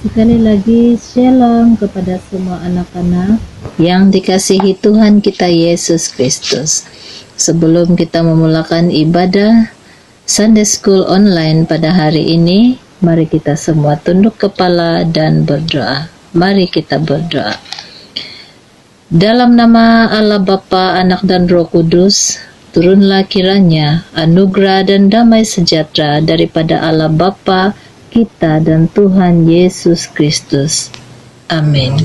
Sekali lagi, shalom kepada semua anak-anak yang dikasihi Tuhan kita Yesus Kristus. Sebelum kita memulakan ibadah Sunday School online pada hari ini, mari kita semua tunduk kepala dan berdoa. Mari kita berdoa. Dalam nama Allah Bapa, Anak dan Roh Kudus, turunlah kiranya anugerah dan damai sejahtera daripada Allah Bapa kita dan Tuhan Yesus Kristus. Amin.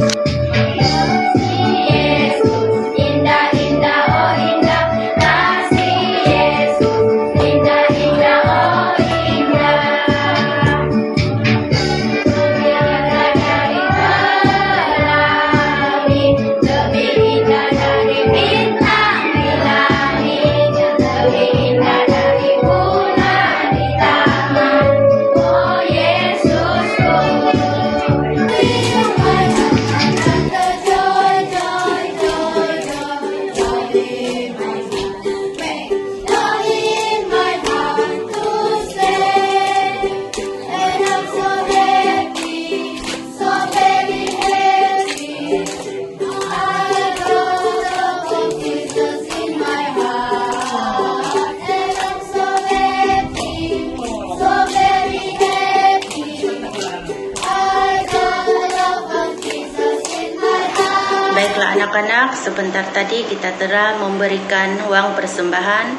Baiklah anak-anak, sebentar tadi kita telah memberikan uang persembahan.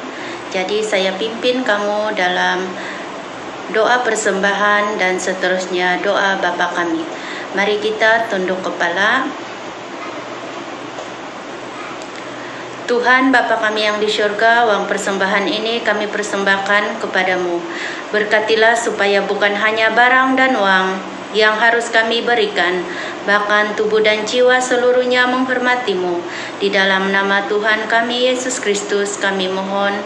Jadi saya pimpin kamu dalam doa persembahan dan seterusnya doa Bapa kami. Mari kita tunduk kepala. Tuhan Bapa kami yang di syurga, uang persembahan ini kami persembahkan kepadamu. Berkatilah supaya bukan hanya barang dan uang yang harus kami berikan, bahkan tubuh dan jiwa seluruhnya menghormatimu. Di dalam nama Tuhan kami Yesus Kristus kami mohon.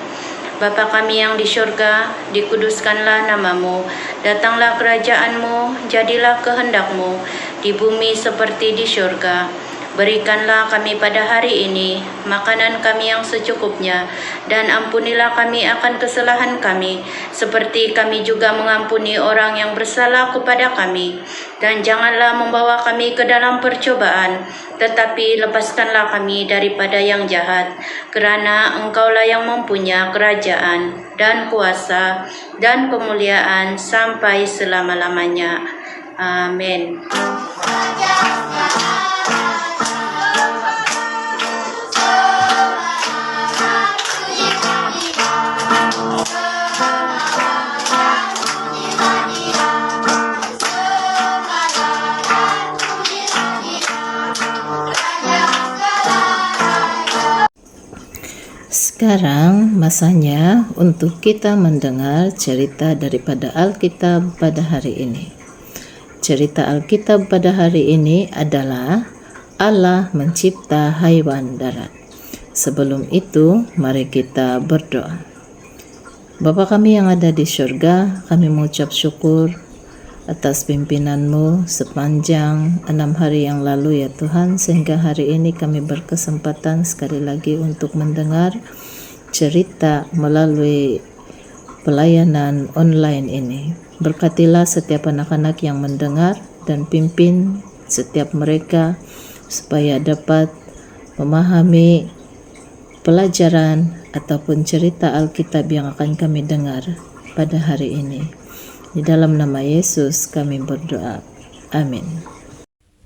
Bapa kami yang di syurga, dikuduskanlah namamu, datanglah kerajaanmu, jadilah kehendakmu di bumi seperti di syurga. Berikanlah kami pada hari ini makanan kami yang secukupnya, dan ampunilah kami akan kesalahan kami, seperti kami juga mengampuni orang yang bersalah kepada kami. Dan janganlah membawa kami ke dalam percobaan, tetapi lepaskanlah kami daripada yang jahat, kerana Engkaulah yang mempunyai kerajaan dan kuasa dan kemuliaan sampai selama-lamanya. Amin. Sekarang masanya untuk kita mendengar cerita daripada Alkitab pada hari ini. Cerita Alkitab pada hari ini adalah Allah mencipta haiwan darat. Sebelum itu, mari kita berdoa. Bapa kami yang ada di syurga, kami mengucap syukur atas pimpinan-Mu sepanjang 6 hari yang lalu ya Tuhan, sehingga hari ini kami berkesempatan sekali lagi untuk mendengar cerita melalui pelayanan online ini. Berkatilah setiap anak-anak yang mendengar dan pimpin setiap mereka supaya dapat memahami pelajaran ataupun cerita Alkitab yang akan kami dengar pada hari ini. Di dalam nama Yesus kami berdoa. Amin.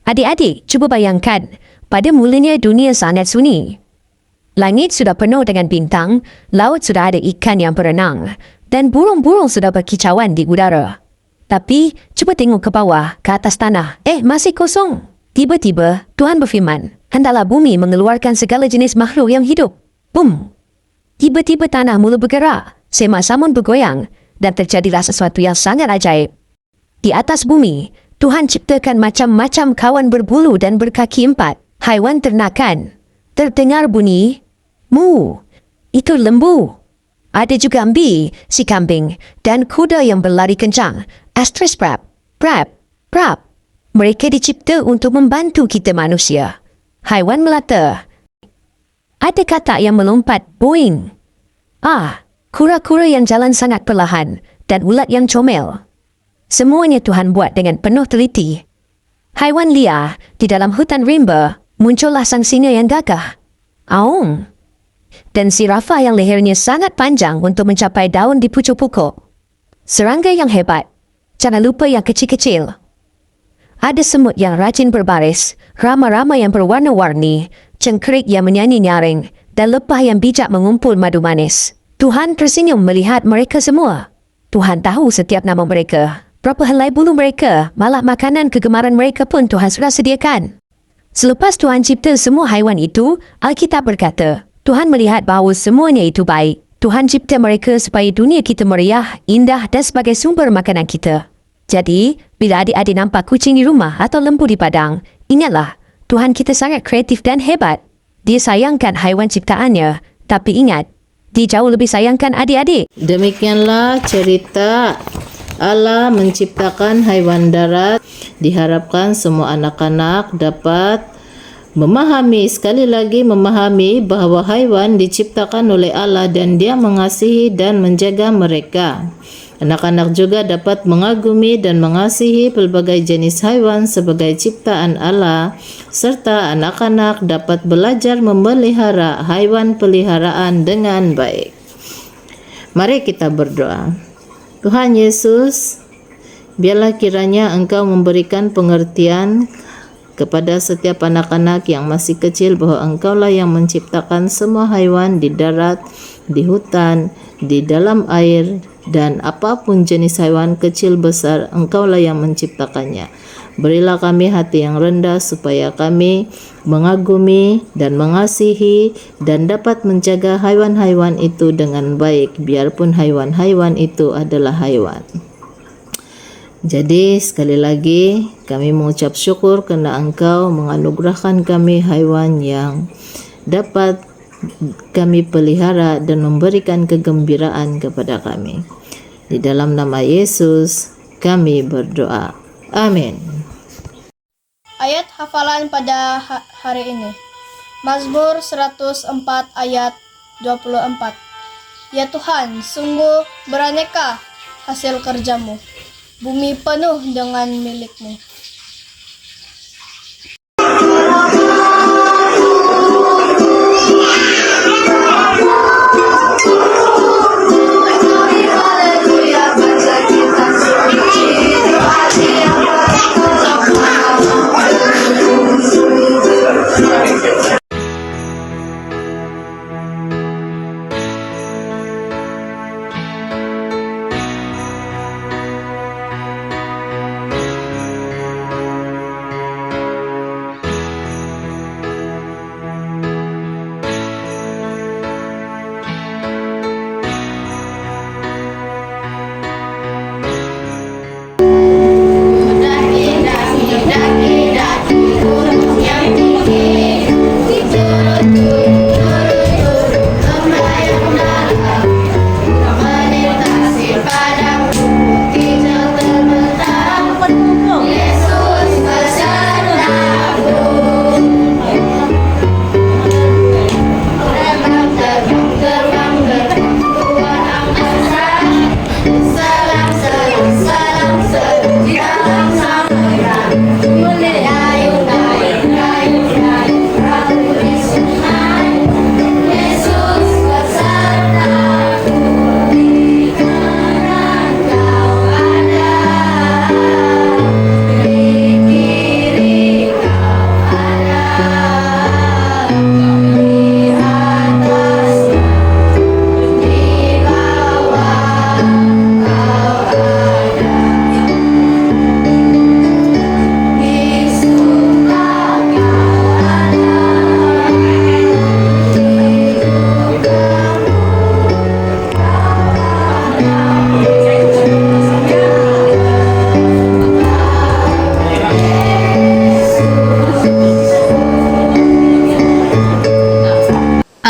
Adik-adik, cuba bayangkan, pada mulanya dunia sangat sunyi. Langit sudah penuh dengan bintang, laut sudah ada ikan yang berenang, dan burung-burung sudah berkicauan di udara. Tapi, cuba tengok ke bawah, ke atas tanah. Masih kosong. Tiba-tiba, Tuhan berfirman, hendaklah bumi mengeluarkan segala jenis makhluk yang hidup. Bum! Tiba-tiba tanah mula bergerak, semak samun bergoyang, dan terjadilah sesuatu yang sangat ajaib. Di atas bumi, Tuhan ciptakan macam-macam kawan berbulu dan berkaki 4, haiwan ternakan. Terdengar bunyi, mu, itu lembu. Ada juga ambi, si kambing, dan kuda yang berlari kencang, astris prap, prap, prap. Mereka dicipta untuk membantu kita manusia. Haiwan melata. Ada kata yang melompat, boing. Kura-kura yang jalan sangat perlahan dan ulat yang comel. Semuanya Tuhan buat dengan penuh teliti. Haiwan liar di dalam hutan rimba muncullah sang singa yang gagah. Aung. Dan zirafah yang lehernya sangat panjang untuk mencapai daun di pucuk pokok. Serangga yang hebat. Jangan lupa yang kecil-kecil. Ada semut yang rajin berbaris, rama-rama yang berwarna-warni, cengkerik yang menyanyi nyaring, dan lebah yang bijak mengumpul madu manis. Tuhan tersenyum melihat mereka semua. Tuhan tahu setiap nama mereka. Berapa helai bulu mereka, malah makanan kegemaran mereka pun Tuhan sudah sediakan. Selepas Tuhan cipta semua haiwan itu, Alkitab berkata, Tuhan melihat bahawa semuanya itu baik. Tuhan cipta mereka supaya dunia kita meriah, indah dan sebagai sumber makanan kita. Jadi, bila adik-adik nampak kucing di rumah atau lembu di padang, ingatlah, Tuhan kita sangat kreatif dan hebat. Dia sayangkan haiwan ciptaannya, tapi ingat, dia jauh lebih sayangkan adik-adik. Demikianlah cerita Allah menciptakan haiwan darat. Diharapkan semua anak-anak dapat sekali lagi memahami bahawa haiwan diciptakan oleh Allah dan Dia mengasihi dan menjaga mereka. Anak-anak juga dapat mengagumi dan mengasihi pelbagai jenis haiwan sebagai ciptaan Allah, serta anak-anak dapat belajar memelihara haiwan peliharaan dengan baik. Mari kita berdoa. Tuhan Yesus, biarlah kiranya Engkau memberikan pengertian kepada setiap anak-anak yang masih kecil bahwa Engkaulah yang menciptakan semua haiwan di darat, di hutan, di dalam air, dan apapun jenis haiwan kecil besar, Engkaulah yang menciptakannya. Berilah kami hati yang rendah supaya kami mengagumi dan mengasihi dan dapat menjaga haiwan-haiwan itu dengan baik, biarpun haiwan-haiwan itu adalah haiwan. Jadi sekali lagi kami mengucap syukur kerana Engkau menganugerahkan kami haiwan yang dapat kami pelihara dan memberikan kegembiraan kepada kami. Di dalam nama Yesus kami berdoa. Amin. Ayat hafalan pada hari ini. Mazmur 104 ayat 24. Ya Tuhan, sungguh beraneka hasil kerjamu. Bumi penuh dengan milik-Mu.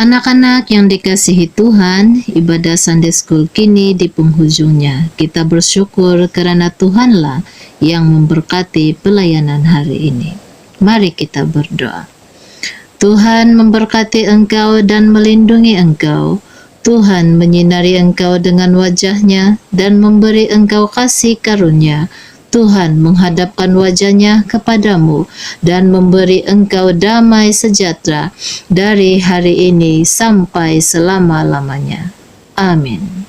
Anak-anak yang dikasihi Tuhan, ibadah Sunday School kini di penghujungnya. Kita bersyukur kerana Tuhanlah yang memberkati pelayanan hari ini. Mari kita berdoa. Tuhan memberkati engkau dan melindungi engkau. Tuhan menyinari engkau dengan wajah-Nya dan memberi engkau kasih karunia. Tuhan menghadapkan wajahnya kepadamu dan memberi engkau damai sejahtera dari hari ini sampai selama-lamanya. Amin.